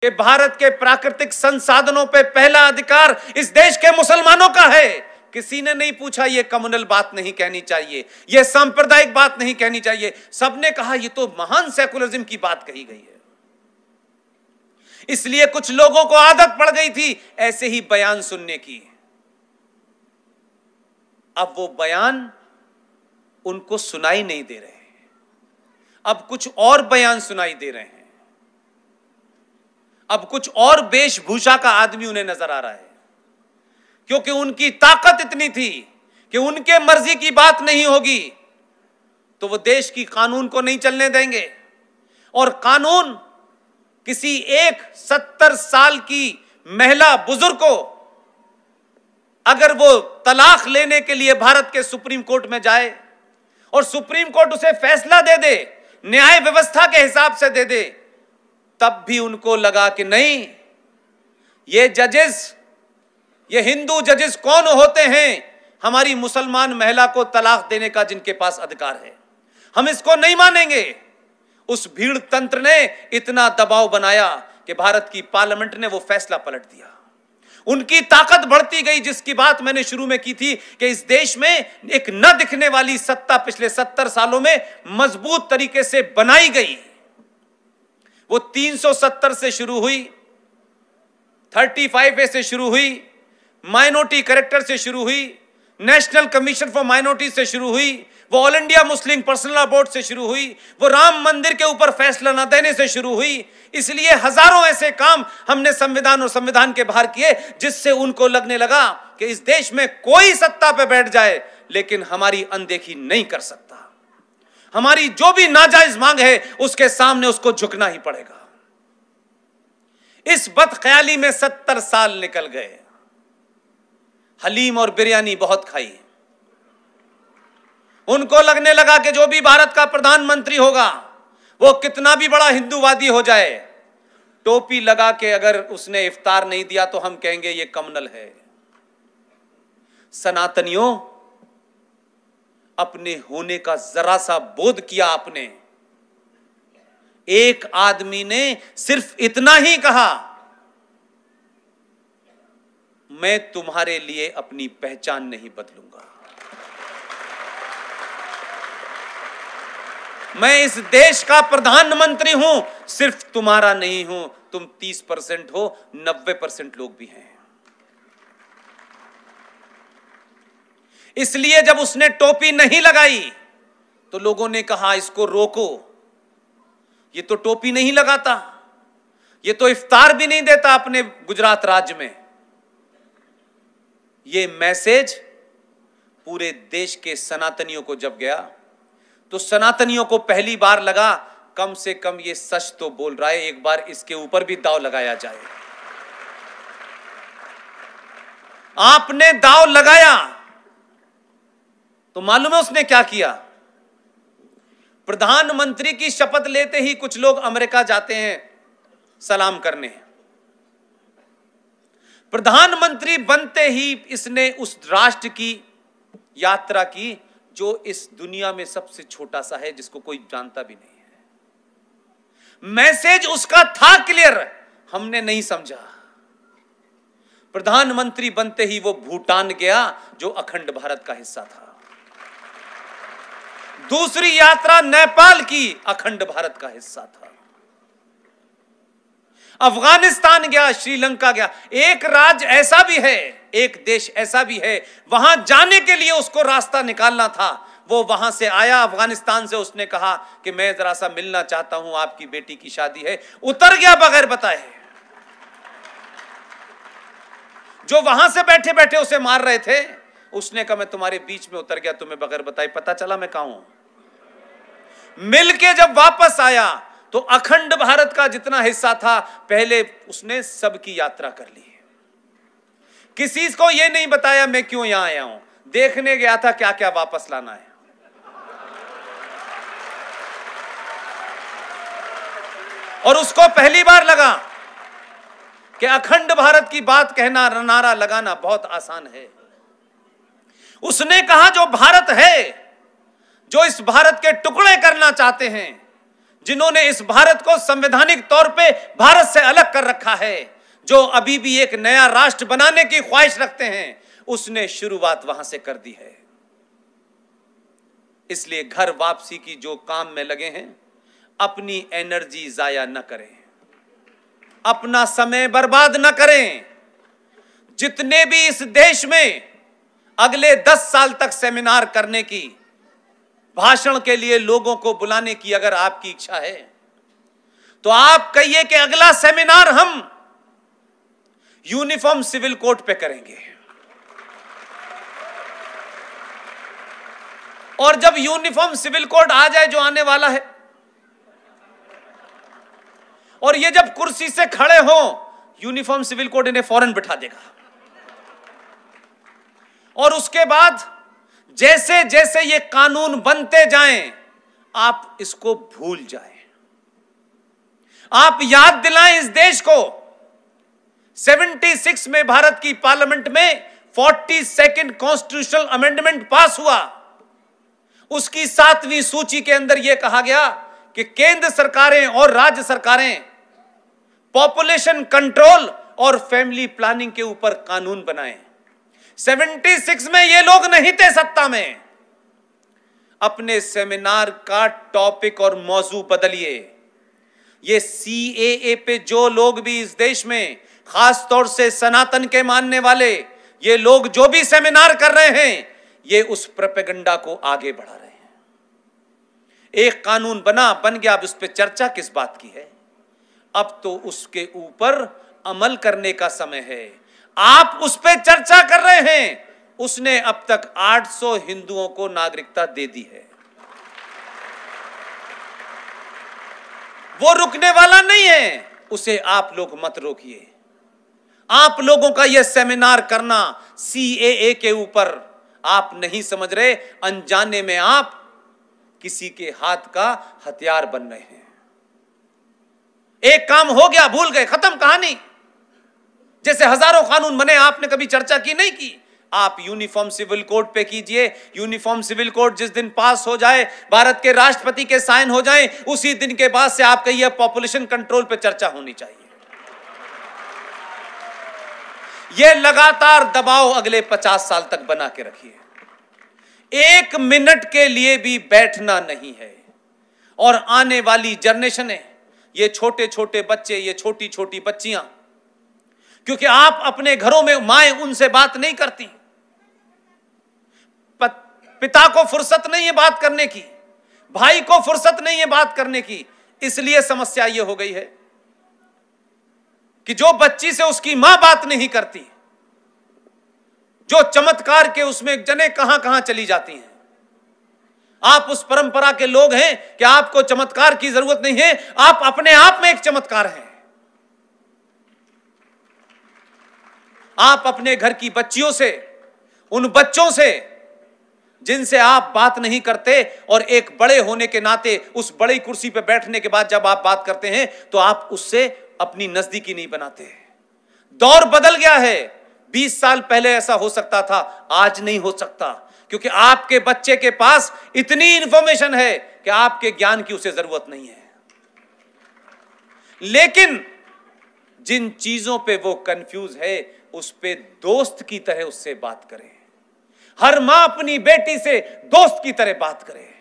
कि भारत के प्राकृतिक संसाधनों पे पहला अधिकार इस देश के मुसलमानों का है। किसी ने नहीं पूछा ये कम्युनल बात नहीं कहनी चाहिए, ये सांप्रदायिक बात नहीं कहनी चाहिए। सबने कहा ये तो महान सेकुलरिज्म की बात कही गई है। इसलिए कुछ लोगों को आदत पड़ गई थी ऐसे ही बयान सुनने की। अब वो बयान उनको सुनाई नहीं दे रहे, अब कुछ और बयान सुनाई दे रहे हैं। अब कुछ और वेशभूषा का आदमी उन्हें नजर आ रहा है, क्योंकि उनकी ताकत इतनी थी कि उनके मर्जी की बात नहीं होगी तो वो देश की कानून को नहीं चलने देंगे। और कानून किसी एक 70 साल की महिला बुजुर्ग को अगर वो तलाक लेने के लिए भारत के सुप्रीम कोर्ट में जाए और सुप्रीम कोर्ट उसे फैसला दे दे, न्याय व्यवस्था के हिसाब से दे दे, तब भी उनको लगा कि नहीं, ये जजेस, ये हिंदू जजेस कौन होते हैं हमारी मुसलमान महिला को तलाक देने का जिनके पास अधिकार है, हम इसको नहीं मानेंगे। उस भीड़ तंत्र ने इतना दबाव बनाया कि भारत की पार्लियामेंट ने वो फैसला पलट दिया। उनकी ताकत बढ़ती गई, जिसकी बात मैंने शुरू में की थी कि इस देश में एक न दिखने वाली सत्ता पिछले 70 सालों में मजबूत तरीके से बनाई गई। वो 370 से शुरू हुई, 35A से शुरू हुई, माइनॉरिटी कैरेक्टर से शुरू हुई, नेशनल कमीशन फॉर माइनॉरिटी से शुरू हुई, वो all India Muslim personal law board से शुरू हुई, वो राम मंदिर के ऊपर फैसला न देने से शुरू हुई। इसलिए हजारों ऐसे काम हमने संविधान और संविधान के बाहर किए जिससे उनको लगने लगा कि इस देश में कोई सत्ता पे बैठ जाए लेकिन हमारी अनदेखी नहीं कर सकता, हमारी जो भी नाजायज मांग है उसके सामने उसको झुकना ही पड़ेगा। इस बदख्याली में 70 साल निकल गए। हलीम और बिरयानी बहुत खाई, उनको लगने लगा कि जो भी भारत का प्रधानमंत्री होगा वो कितना भी बड़ा हिंदूवादी हो जाए, टोपी लगा के अगर उसने इफ्तार नहीं दिया तो हम कहेंगे ये कम्युनल है। सनातनियों, अपने होने का जरा सा बोध किया आपने। एक आदमी ने सिर्फ इतना ही कहा, मैं तुम्हारे लिए अपनी पहचान नहीं बदलूंगा, मैं इस देश का प्रधानमंत्री हूं, सिर्फ तुम्हारा नहीं हूं। तुम 30% हो, 90% लोग भी हैं। इसलिए जब उसने टोपी नहीं लगाई तो लोगों ने कहा इसको रोको, ये तो टोपी नहीं लगाता, ये तो इफ्तार भी नहीं देता अपने गुजरात राज्य में। ये मैसेज पूरे देश के सनातनियों को जब गया तो सनातनियों को पहली बार लगा कम से कम ये सच तो बोल रहा है, एक बार इसके ऊपर भी दांव लगाया जाए। आपने दांव लगाया तो मालूम है उसने क्या किया? प्रधानमंत्री की शपथ लेते ही कुछ लोग अमेरिका जाते हैं सलाम करने, प्रधानमंत्री बनते ही इसने उस राष्ट्र की यात्रा की जो इस दुनिया में सबसे छोटा सा है, जिसको कोई जानता भी नहीं है। मैसेज उसका था क्लियर, हमने नहीं समझा। प्रधानमंत्री बनते ही वो भूटान गया जो अखंड भारत का हिस्सा था। दूसरी यात्रा नेपाल की, अखंड भारत का हिस्सा था। अफगानिस्तान गया, श्रीलंका गया। एक राज्य ऐसा भी है, एक देश ऐसा भी है, वहां जाने के लिए उसको रास्ता निकालना था। वो वहां से आया अफगानिस्तान से, उसने कहा कि मैं जरा सा मिलना चाहता हूं, आपकी बेटी की शादी है, उतर गया बगैर बताए। जो वहां से बैठे बैठे उसे मार रहे थे, उसने कहा मैं तुम्हारे बीच में उतर गया, तुम्हें बगैर बताए पता चला मैं कहां हूं। मिलके जब वापस आया तो अखंड भारत का जितना हिस्सा था पहले उसने सबकी यात्रा कर ली। किसी को यह नहीं बताया मैं क्यों यहां आया हूं, देखने गया था क्या क्या वापस लाना है। और उसको पहली बार लगा कि अखंड भारत की बात कहना, नारा लगाना बहुत आसान है। उसने कहा जो भारत है, जो इस भारत के टुकड़े करना चाहते हैं, जिन्होंने इस भारत को संवैधानिक तौर पे भारत से अलग कर रखा है, जो अभी भी एक नया राष्ट्र बनाने की ख्वाहिश रखते हैं, उसने शुरुआत वहां से कर दी है। इसलिए घर वापसी की जो काम में लगे हैं, अपनी एनर्जी जाया न करें, अपना समय बर्बाद न करें। जितने भी इस देश में अगले 10 साल तक सेमिनार करने की, भाषण के लिए लोगों को बुलाने की अगर आपकी इच्छा है, तो आप कहिए कि अगला सेमिनार हम यूनिफॉर्म सिविल कोड पे करेंगे। और जब यूनिफॉर्म सिविल कोड आ जाए, जो आने वाला है, और ये जब कुर्सी से खड़े हो, यूनिफॉर्म सिविल कोड इन्हें फौरन बिठा देगा। और उसके बाद जैसे जैसे ये कानून बनते जाएं, आप इसको भूल जाएं। आप याद दिलाएं इस देश को, 76 में भारत की पार्लियामेंट में 42nd कॉन्स्टिट्यूशनल अमेंडमेंट पास हुआ। उसकी 7वीं सूची के अंदर यह कहा गया कि केंद्र सरकारें और राज्य सरकारें पॉपुलेशन कंट्रोल और फैमिली प्लानिंग के ऊपर कानून बनाएं। 76 में ये लोग नहीं थे सत्ता में। अपने सेमिनार का टॉपिक और मौजू बदलिए। ये सीएए पे जो लोग भी इस देश में, खास तौर से सनातन के मानने वाले ये लोग जो भी सेमिनार कर रहे हैं, ये उस प्रोपेगेंडा को आगे बढ़ा रहे हैं। एक कानून बन गया, अब उस पर चर्चा किस बात की है? अब तो उसके ऊपर अमल करने का समय है। आप उस पर चर्चा कर रहे हैं। उसने अब तक 800 हिंदुओं को नागरिकता दे दी है। वो रुकने वाला नहीं है, उसे आप लोग मत रोकिए। आप लोगों का यह सेमिनार करना सीएए के ऊपर, आप नहीं समझ रहे, अनजाने में आप किसी के हाथ का हथियार बन रहे हैं। एक काम हो गया, भूल गए, खत्म कहानी। जैसे हजारों कानून बने, आपने कभी चर्चा की नहीं की। आप यूनिफॉर्म सिविल कोड पे कीजिए। यूनिफॉर्म सिविल कोड जिस दिन पास हो जाए, भारत के राष्ट्रपति के साइन हो जाएं, उसी दिन के बाद से आप कहिए पॉपुलेशन कंट्रोल पे चर्चा होनी चाहिए। यह लगातार दबाव अगले 50 साल तक बना के रखिए। 1 मिनट के लिए भी बैठना नहीं है। और आने वाली जनरेशन है, ये छोटे छोटे बच्चे, ये छोटी छोटी बच्चियां, क्योंकि आप अपने घरों में माएं उनसे बात नहीं करती, पिता को फुर्सत नहीं है बात करने की, भाई को फुर्सत नहीं है बात करने की। इसलिए समस्या यह हो गई है कि जो बच्ची से उसकी मां बात नहीं करती, जो चमत्कार के उसमें जने कहां कहां चली जाती हैं। आप उस परंपरा के लोग हैं कि आपको चमत्कार की जरूरत नहीं है, आप अपने आप में एक चमत्कार हैं। आप अपने घर की बच्चियों से, उन बच्चों से जिनसे आप बात नहीं करते, और एक बड़े होने के नाते उस बड़ी कुर्सी पर बैठने के बाद जब आप बात करते हैं तो आप उससे अपनी नजदीकी नहीं बनाते। दौर बदल गया है। 20 साल पहले ऐसा हो सकता था, आज नहीं हो सकता, क्योंकि आपके बच्चे के पास इतनी इंफॉर्मेशन है कि आपके ज्ञान की उसे जरूरत नहीं है। लेकिन जिन चीजों पे वो कंफ्यूज है, उस पे दोस्त की तरह उससे बात करें। हर मां अपनी बेटी से दोस्त की तरह बात करे।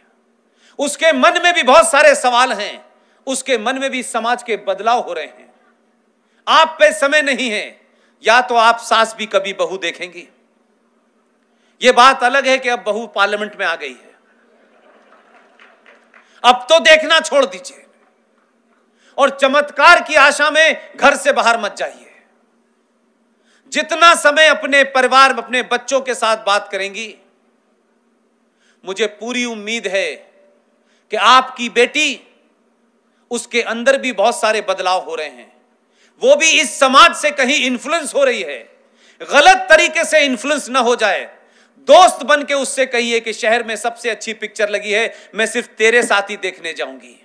उसके मन में भी बहुत सारे सवाल हैं, उसके मन में भी समाज के बदलाव हो रहे हैं। आप पे समय नहीं है, या तो आप सास भी कभी बहू देखेंगी। यह बात अलग है कि अब बहू पार्लियामेंट में आ गई है, अब तो देखना छोड़ दीजिए, और चमत्कार की आशा में घर से बाहर मत जाइए। जितना समय अपने परिवार में अपने बच्चों के साथ बात करेंगी, मुझे पूरी उम्मीद है कि आपकी बेटी, उसके अंदर भी बहुत सारे बदलाव हो रहे हैं। वो भी इस समाज से कहीं इन्फ्लुएंस हो रही है, गलत तरीके से इन्फ्लुएंस ना हो जाए। दोस्त बन के उससे कहिए कि शहर में सबसे अच्छी पिक्चर लगी है, मैं सिर्फ तेरे साथ ही देखने जाऊंगी।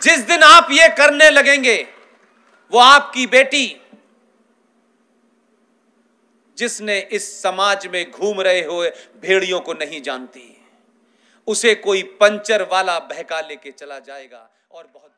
जिस दिन आप ये करने लगेंगे, वो आपकी बेटी, जिसने इस समाज में घूम रहे हुए भेड़ियों को नहीं जानती, उसे कोई पंचर वाला बहका लेके चला जाएगा और बहुत